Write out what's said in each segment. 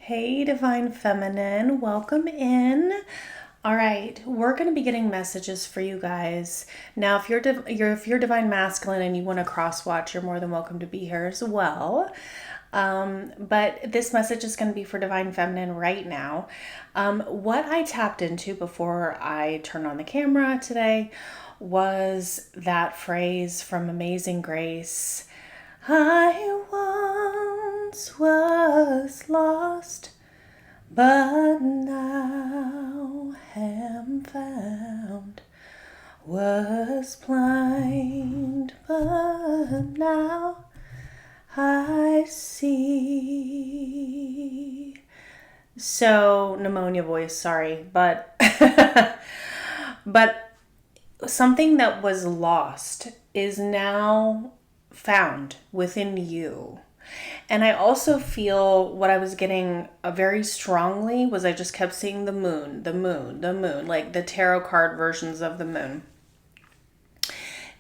Hey, Divine Feminine, welcome in. All right, we're going to be getting messages for you guys. Now, if you're Divine Masculine and you want to cross watch, you're more than welcome to be here as well. But this message is going to be for Divine Feminine right now. What I tapped into before I turned on the camera today was that phrase from Amazing Grace. I once was lost, but now am found. Was blind, but now I see. So, pneumonia voice, sorry, but but something that was lost is now found within you. And I also feel what I was getting very strongly was I just kept seeing the moon, like the tarot card versions of the moon.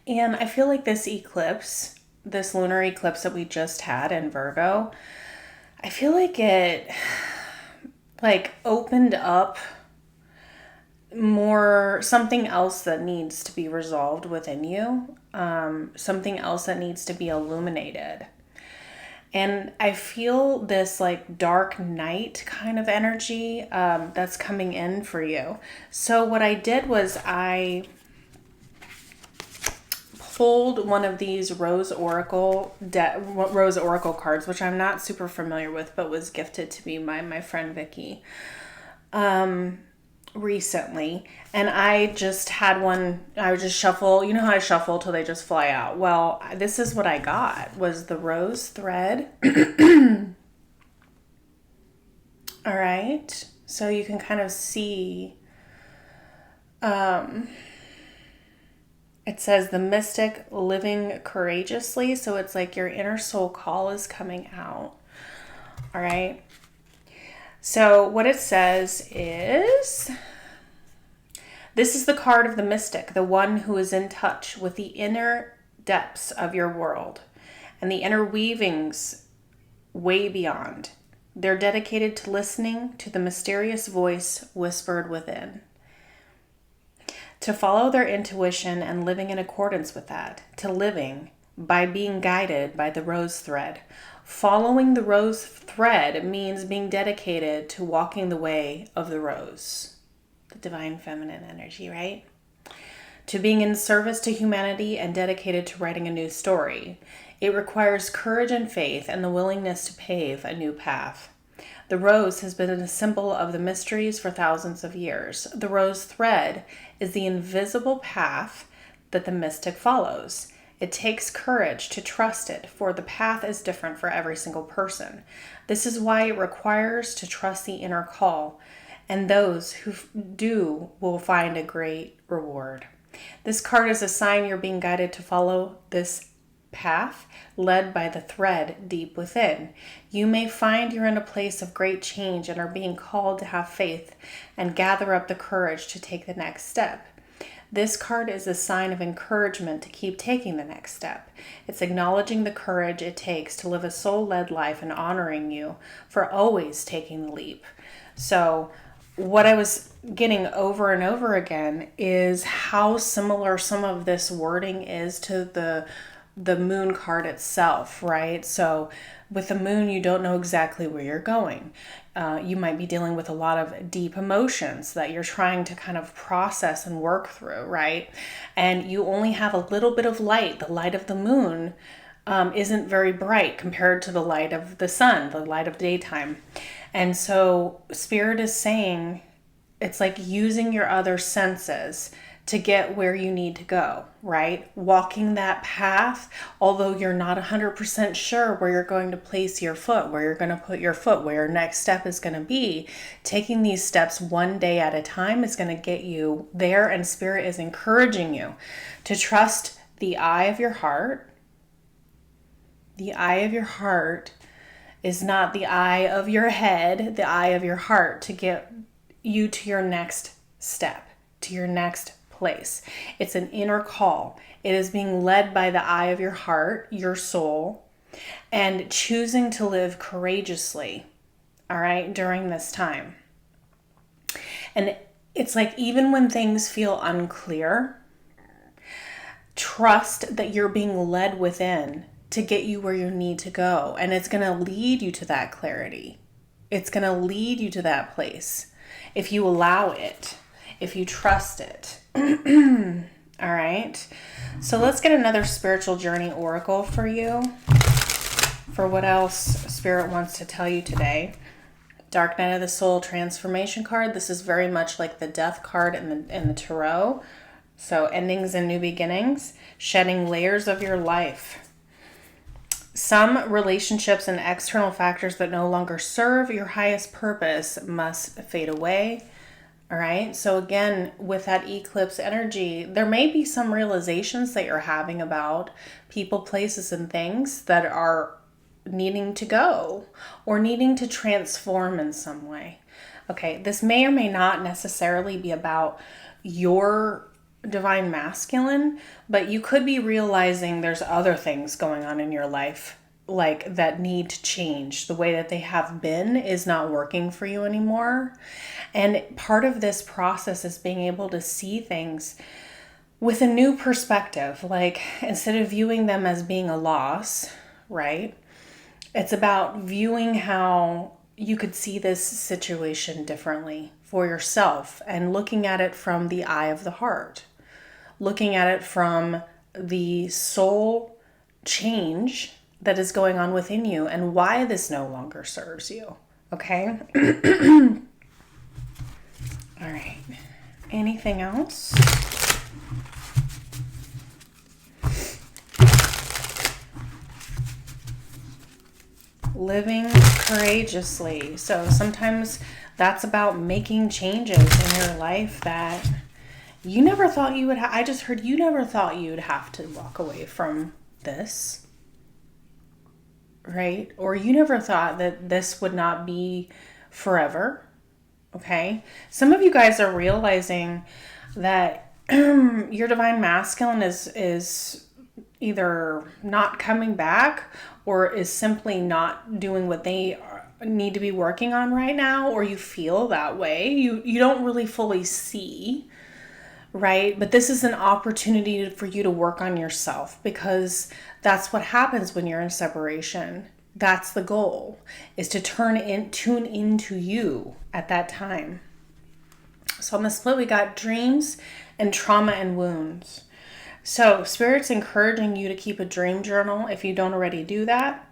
And I feel like this eclipse, this lunar eclipse that we just had in Virgo, I feel like it opened up more something else that needs to be resolved within you, something else that needs to be illuminated. And I feel this dark night kind of energy that's coming in for you. So what I did was I pulled one of these Rose Oracle cards, which I'm not super familiar with, but was gifted to me by my friend Vicky recently. And I just had one, I would just shuffle, you know how I shuffle till they just fly out. Well, this is what I got, was the rose thread. All right, so you can kind of see, it says the mystic living courageously. So it's like your inner soul call is coming out. All right. So what it says is, this is the card of the mystic, the one who is in touch with the inner depths of your world and the inner weavings way beyond. They're dedicated to listening to the mysterious voice whispered within, to follow their intuition and living in accordance with that, to living by being guided by the rose thread. Following the rose thread means being dedicated to walking the way of the rose, the divine feminine energy, right? To being in service to humanity and dedicated to writing a new story. It requires courage and faith and the willingness to pave a new path. The rose has been a symbol of the mysteries for thousands of years. The rose thread is the invisible path that the mystic follows. It takes courage to trust it, for the path is different for every single person. This is why it requires to trust the inner call, and those who do will find a great reward. This card is a sign you're being guided to follow this path, led by the thread deep within. You may find you're in a place of great change and are being called to have faith and gather up the courage to take the next step. This card is a sign of encouragement to keep taking the next step. It's acknowledging the courage it takes to live a soul-led life and honoring you for always taking the leap. So what I was getting over and over again is how similar some of this wording is to the moon card itself, right? So with the moon, you don't know exactly where you're going. You might be dealing with a lot of deep emotions that you're trying to kind of process and work through, right? And you only have a little bit of light. The light of the moon isn't very bright compared to the light of the sun, the light of daytime. And so Spirit is saying it's like using your other senses to get where you need to go, right? Walking that path, although you're not 100% sure where you're going to place your foot, where you're going to put your foot, where your next step is going to be. Taking these steps one day at a time is going to get you there, and Spirit is encouraging you to trust the eye of your heart. The eye of your heart is not the eye of your head, the eye of your heart, to get you to your next step, to your next place. It's an inner call. It is being led by the eye of your heart, your soul, and choosing to live courageously all right, during this time. And it's like, even when things feel unclear, trust that you're being led within to get you where you need to go. And it's going to lead you to that clarity. It's going to lead you to that place if you allow it, if you trust it. All right. So let's get another spiritual journey oracle for you, for what else Spirit wants to tell you today. Dark Night of the Soul transformation card. This is very much like the death card in the tarot. So endings and new beginnings, shedding layers of your life. Some relationships and external factors that no longer serve your highest purpose must fade away. All right. So again, with that eclipse energy, there may be some realizations that you're having about people, places, and things that are needing to go or needing to transform in some way. Okay. This may or may not necessarily be about your divine masculine, but you could be realizing there's other things going on in your life like that need to change. The way that they have been is not working for you anymore. And part of this process is being able to see things with a new perspective. Like, instead of viewing them as being a loss, right? It's about viewing how you could see this situation differently for yourself and looking at it from the eye of the heart, looking at it from the soul change that is going on within you and why this no longer serves you. Okay? All right. Anything else? Living courageously. So sometimes that's about making changes in your life that you never thought you would I just heard you never thought you'd have to walk away from this. Right? Or you never thought that this would not be forever. Okay? Some of you guys are realizing that your divine masculine is either not coming back or is simply not doing what they need to be working on right now, or you feel that way. You don't really fully see, right? But this is an opportunity for you to work on yourself, because that's what happens when you're in separation. That's the goal, is to tune into you at that time. So on the split, we got dreams and trauma and wounds. So Spirit's encouraging you to keep a dream journal if you don't already do that.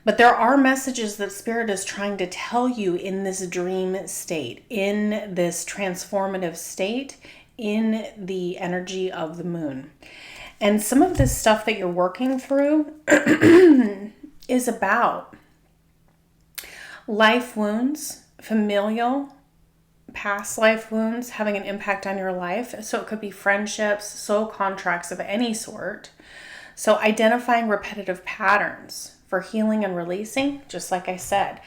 But there are messages that Spirit is trying to tell you in this dream state, in this transformative state, in the energy of the moon. And some of this stuff that you're working through is about life wounds, familial, past life wounds having an impact on your life. So it could be friendships, soul contracts of any sort. So identifying repetitive patterns for healing and releasing, just like I said,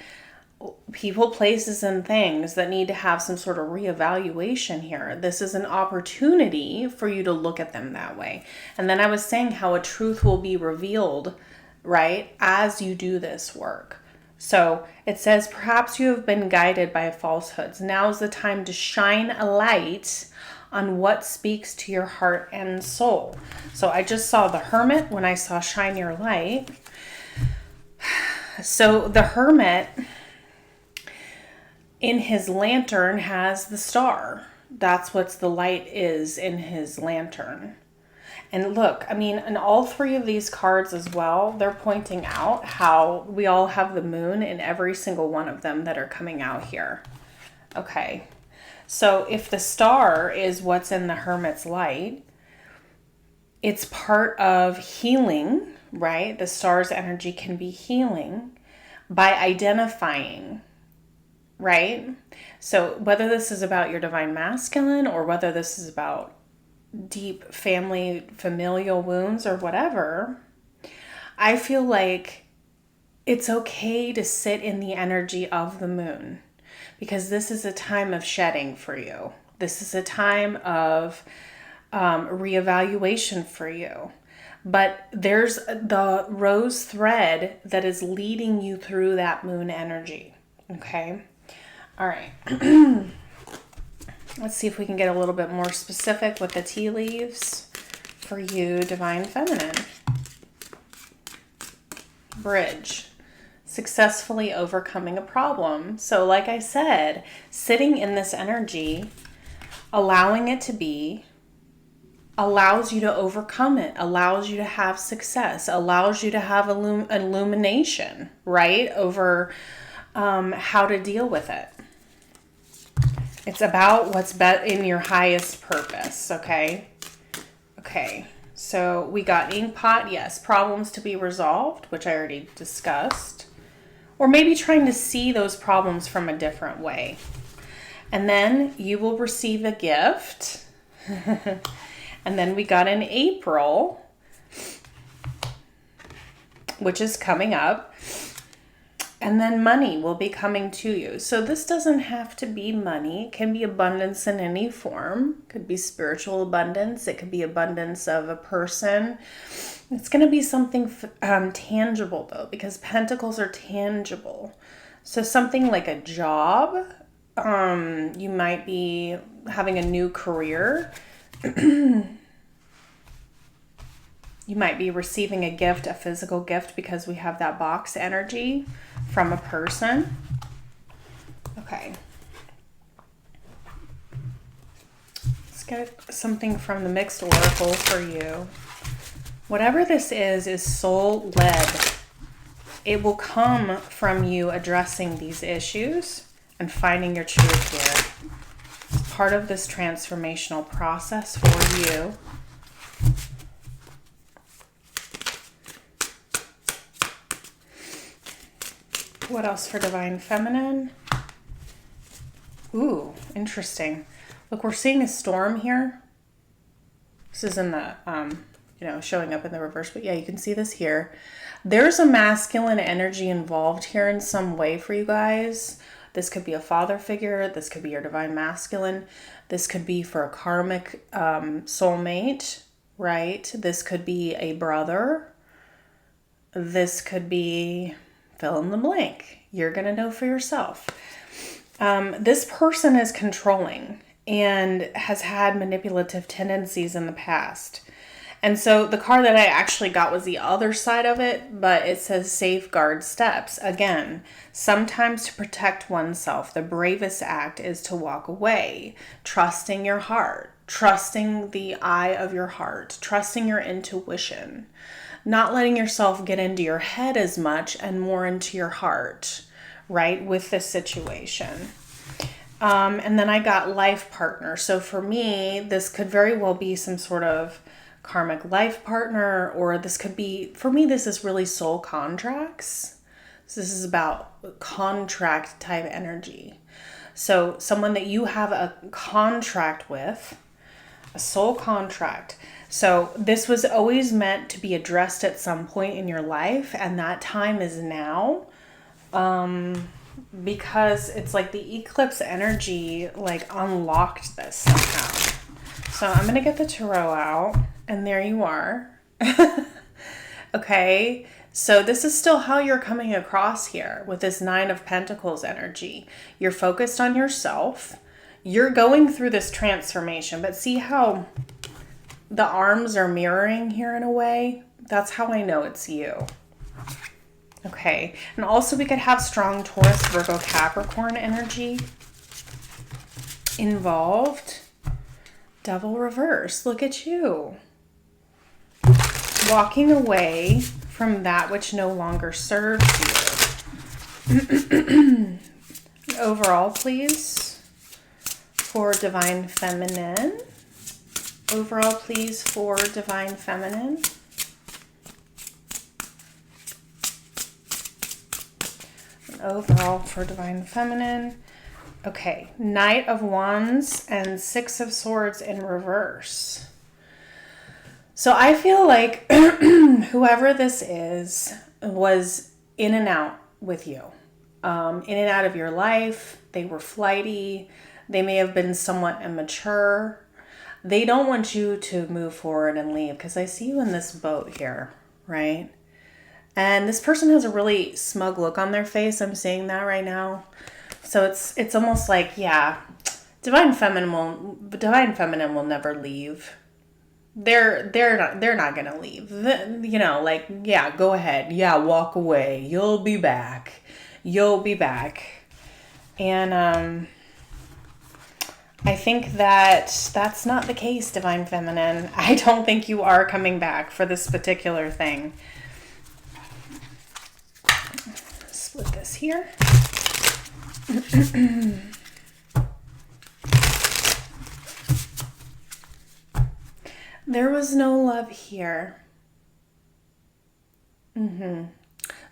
people, places, and things that need to have some sort of reevaluation here. This is an opportunity for you to look at them that way. And then I was saying how a truth will be revealed, right, as you do this work. So it says, perhaps you have been guided by falsehoods. Now is the time to shine a light on what speaks to your heart and soul. So I just saw the Hermit when I saw shine your light. So the Hermit in his lantern has the star. That's what the light is in his lantern. And look, I mean, in all three of these cards as well, they're pointing out how we all have the moon in every single one of them that are coming out here. Okay. So if the star is what's in the Hermit's light, it's part of healing, right? The star's energy can be healing by identifying, right? So whether this is about your divine masculine or whether this is about deep family, familial wounds or whatever, I feel like it's okay to sit in the energy of the moon, because this is a time of shedding for you. This is a time of reevaluation for you. But there's the rose thread that is leading you through that moon energy. Okay. All right. Let's see if we can get a little bit more specific with the tea leaves for you, Divine Feminine. Bridge. Successfully overcoming a problem. So like I said, sitting in this energy, allowing it to be, allows you to overcome it, allows you to have success, allows you to have illumination, right? Over how to deal with it. It's about what's in your highest purpose, okay? Okay, so we got inkpot, yes, problems to be resolved, which I already discussed. Or maybe trying to see those problems from a different way. And then you will receive a gift. And then we got in April, which is coming up. And then money will be coming to you. So this doesn't have to be money. It can be abundance in any form. It could be spiritual abundance. It could be abundance of a person. It's going to be something tangible, though, because pentacles are tangible. So something like a job. You might be having a new career. You might be receiving a gift, a physical gift, because we have that box energy from a person. Okay. Let's get something from the mixed oracle for you. Whatever this is soul-led. It will come from you addressing these issues and finding your truth here. It's part of this transformational process for you. What else for Divine Feminine? Ooh, interesting. Look, we're seeing a storm here. This is in the, showing up in the reverse, but yeah, you can see this here. There's a masculine energy involved here in some way for you guys. This could be a father figure. This could be your divine masculine. This could be for a karmic soulmate, right? This could be a brother. This could be fill in the blank. You're going to know for yourself. This person is controlling and has had manipulative tendencies in the past. And so the card that I actually got was the other side of it, but it says safeguard steps. Again, sometimes to protect oneself, the bravest act is to walk away, trusting your heart, trusting the eye of your heart, trusting your intuition, not letting yourself get into your head as much and more into your heart, right, with this situation. And then I got life partner. So for me, this could very well be some sort of karmic life partner, or this could be, for me, this is really soul contracts. So this is about contract type energy. So someone that you have a contract with, a soul contract. So this was always meant to be addressed at some point in your life, and that time is now. Because it's like the eclipse energy like unlocked this somehow. So I'm going to get the tarot out, and there you are. Okay, so this is still how you're coming across here with this 9 of Pentacles energy. You're focused on yourself. You're going through this transformation, but see how the arms are mirroring here in a way? That's how I know it's you. Okay, and also we could have strong Taurus, Virgo, Capricorn energy involved. Devil reverse, look at you. Walking away from that which no longer serves you. Overall, please, for Divine Feminine. Overall, please, for Divine Feminine. Overall for Divine Feminine. Okay, Knight of Wands and 6 of Swords in reverse. So I feel like whoever this is was in and out with you. In and out of your life. They were flighty. They may have been somewhat immature. They don't want you to move forward and leave, because I see you in this boat here, right? And this person has a really smug look on their face. I'm seeing that right now. So it's almost like, yeah, divine feminine will never leave. They're not gonna leave. Like, yeah, go ahead. Yeah, walk away. You'll be back. And I think that that's not the case, divine feminine. I don't think you are coming back for this particular thing. Split this here. There was no love here.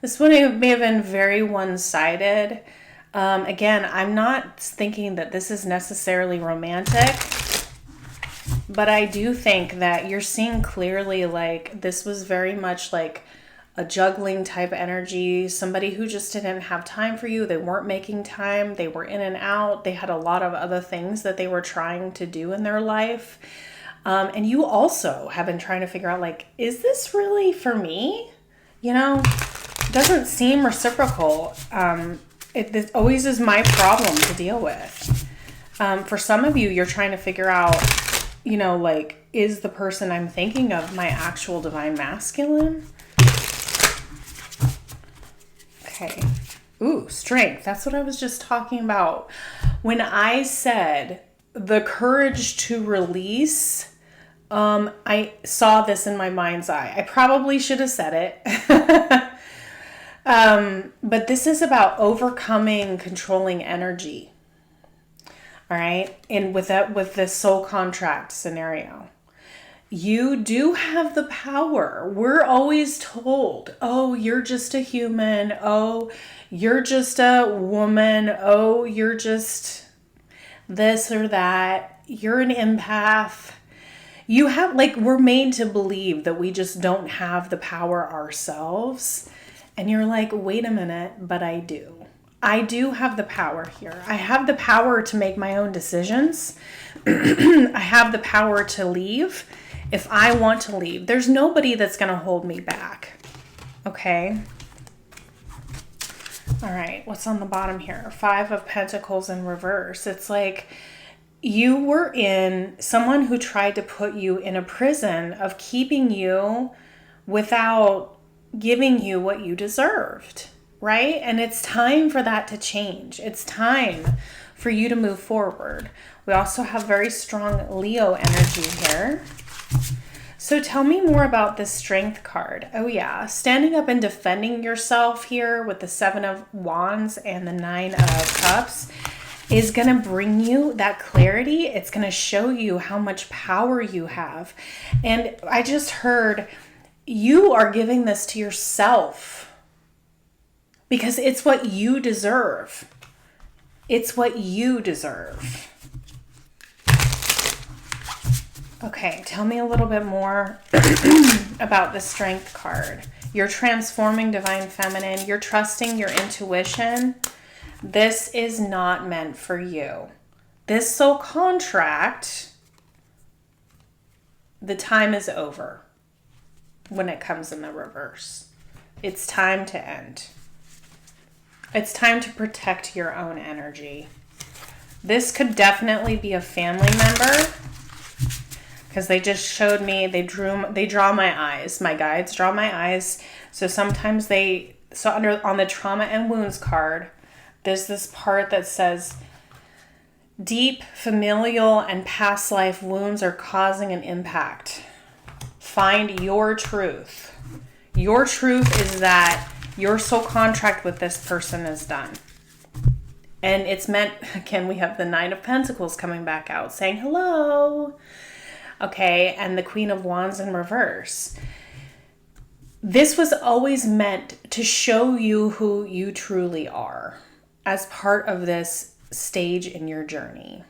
This one may have been very one-sided. Again, I'm not thinking that this is necessarily romantic, but I do think that you're seeing clearly like this was very much like a juggling type energy, somebody who just didn't have time for you. They weren't making time. They were in and out. They had a lot of other things that they were trying to do in their life. And you also have been trying to figure out like, is this really for me? It doesn't seem reciprocal. This always is my problem to deal with. For some of you, you're trying to figure out, like, is the person I'm thinking of my actual divine masculine? Okay. Ooh, strength. That's what I was just talking about. When I said the courage to release, I saw this in my mind's eye. I probably should have said it. But this is about overcoming controlling energy. All right. And with this soul contract scenario, you do have the power. We're always told, oh, you're just a human. Oh, you're just a woman. Oh, you're just this or that. You're an empath. You have, like, we're made to believe that we just don't have the power ourselves. And you're like, wait a minute, but I do. I do have the power here. I have the power to make my own decisions. I have the power to leave if I want to leave. There's nobody that's going to hold me back. Okay. All right. What's on the bottom here? 5 of Pentacles in reverse. It's like you were in someone who tried to put you in a prison of keeping you without giving you what you deserved, right? And it's time for that to change. It's time for you to move forward. We also have very strong Leo energy here. So tell me more about this strength card. Oh yeah, standing up and defending yourself here with the 7 of Wands and the 9 of Cups is going to bring you that clarity. It's going to show you how much power you have. And I just heard you are giving this to yourself because it's what you deserve. It's what you deserve. Okay, tell me a little bit more about the strength card. You're transforming divine feminine. You're trusting your intuition. This is not meant for you. This soul contract, the time is over. When it comes in the reverse, it's time to end. It's time to protect your own energy. This could definitely be a family member because they just showed me, they draw my eyes. My guides draw my eyes. So sometimes on the trauma and wounds card, there's this part that says deep familial and past life wounds are causing an impact. Find your truth. Your truth is that your soul contract with this person is done. And it's meant, again, we have the 9 of Pentacles coming back out saying hello. Okay, and the Queen of Wands in reverse. This was always meant to show you who you truly are as part of this stage in your journey.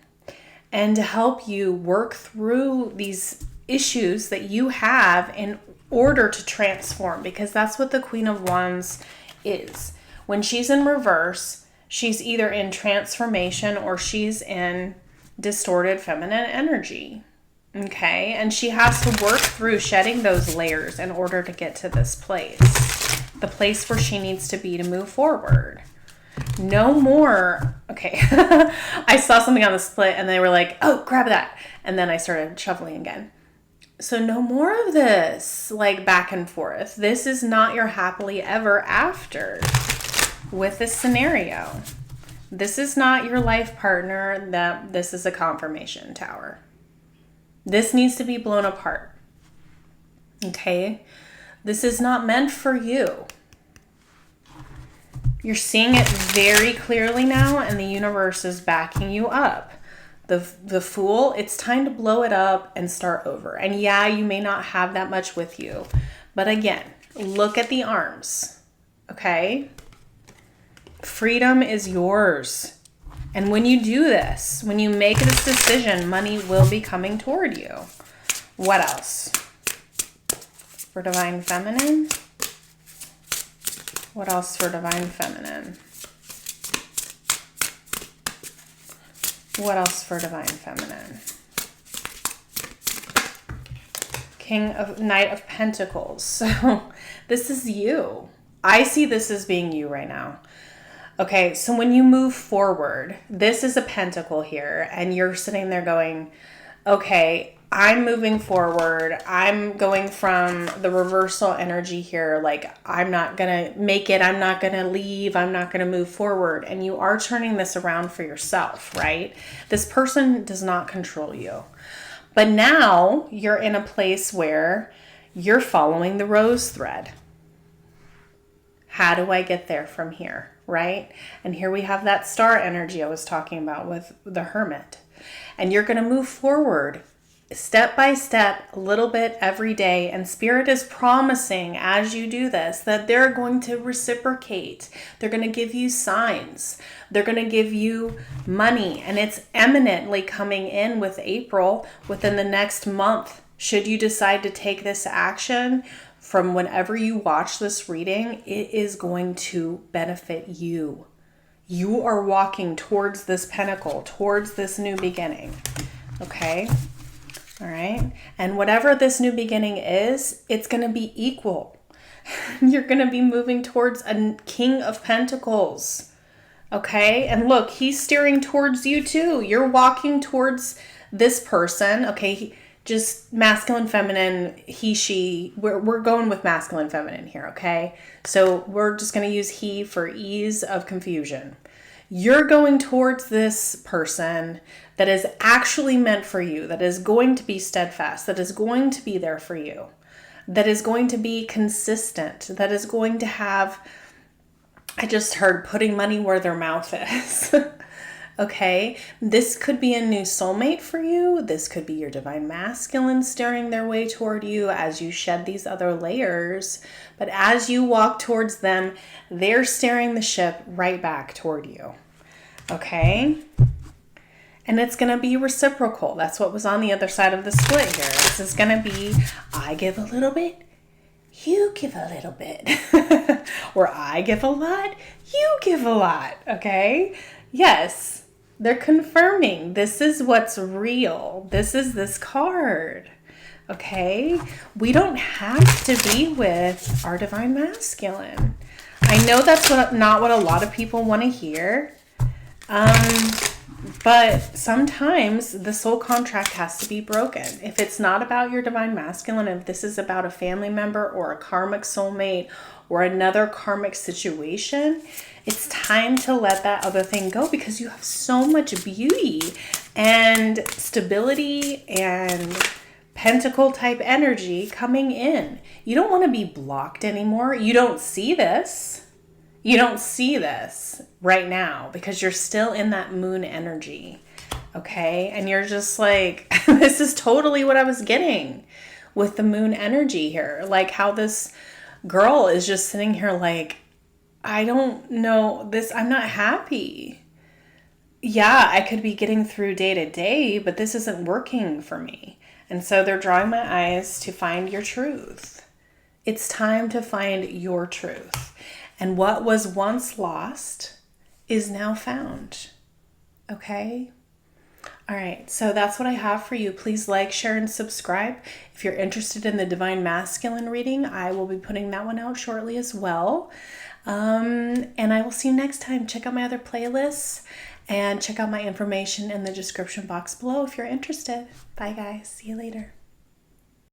And to help you work through these issues that you have in order to transform, because that's what the Queen of Wands is. When she's in reverse, she's either in transformation or she's in distorted feminine energy. Okay, and she has to work through shedding those layers in order to get to this place. the place where she needs to be to move forward. No more. Okay. I saw something on the split and they were like, oh, grab that. And then I started shuffling again. So no more of this, like, back and forth. This is not your happily ever after with this scenario. This is not your life partner. This is a confirmation tower. This needs to be blown apart. Okay? This is not meant for you. You're seeing it very clearly now, and the universe is backing you up. The Fool, it's time to blow it up and start over. And yeah, you may not have that much with you. But again, look at the arms. Okay? Freedom is yours. And when you do this, when you make this decision, money will be coming toward you. What else? For Divine Feminine? What else for Divine Feminine? What else for Divine Feminine? Knight of Pentacles. So this is you. I see this as being you right now. Okay, so when you move forward, this is a pentacle here, and you're sitting there going, okay, I'm moving forward. I'm going from the reversal energy here. Like, I'm not going to make it. I'm not going to leave. I'm not going to move forward. And you are turning this around for yourself, right? This person does not control you. But now you're in a place where you're following the rose thread. How do I get there from here, right? And here we have that star energy I was talking about with the Hermit. And you're going to move forward step by step, a little bit every day. And Spirit is promising as you do this that they're going to reciprocate. They're going to give you signs. They're going to give you money. And it's eminently coming in with April within the next month. Should you decide to take this action from whenever you watch this reading, it is going to benefit you. You are walking towards this pinnacle, towards this new beginning. Okay? All right. And whatever this new beginning is, it's going to be equal. You're going to be moving towards a King of Pentacles. Okay. And look, he's steering towards you too. You're walking towards this person. Okay. Just masculine, feminine, he, she. We're going with masculine, feminine here. Okay. So we're just going to use he for ease of confusion. You're going towards this person that is actually meant for you, that is going to be steadfast, that is going to be there for you, that is going to be consistent, that is going to have, I just heard, putting money where their mouth is. Okay, this could be a new soulmate for you. This could be your divine masculine steering their way toward you as you shed these other layers. But as you walk towards them, they're steering the ship right back toward you. Okay? And it's going to be reciprocal. That's what was on the other side of the split here. This is going to be, I give a little bit, you give a little bit. Or I give a lot, you give a lot. Okay? Yes. They're confirming this is what's real. This is this card. Okay? We don't have to be with our divine masculine. I know that's not what a lot of people want to hear. But sometimes the soul contract has to be broken. If it's not about your divine masculine, if this is about a family member or a karmic soulmate or another karmic situation, it's time to let that other thing go because you have so much beauty and stability and pentacle type energy coming in. You don't want to be blocked anymore. You don't see this. You don't see this right now because you're still in that moon energy. Okay? And you're just like, this is totally what I was getting with the moon energy here. Like how this girl is just sitting here like, I don't know this. I'm not happy. Yeah, I could be getting through day to day, but this isn't working for me. And so they're drawing my eyes to find your truth. It's time to find your truth. And what was once lost is now found. Okay? All right, so that's what I have for you. Please like, share, and subscribe. If you're interested in the Divine Masculine reading, I will be putting that one out shortly as well. And I will see you next time. Check out my other playlists and check out my information in the description box below if you're interested. Bye, guys. See you later.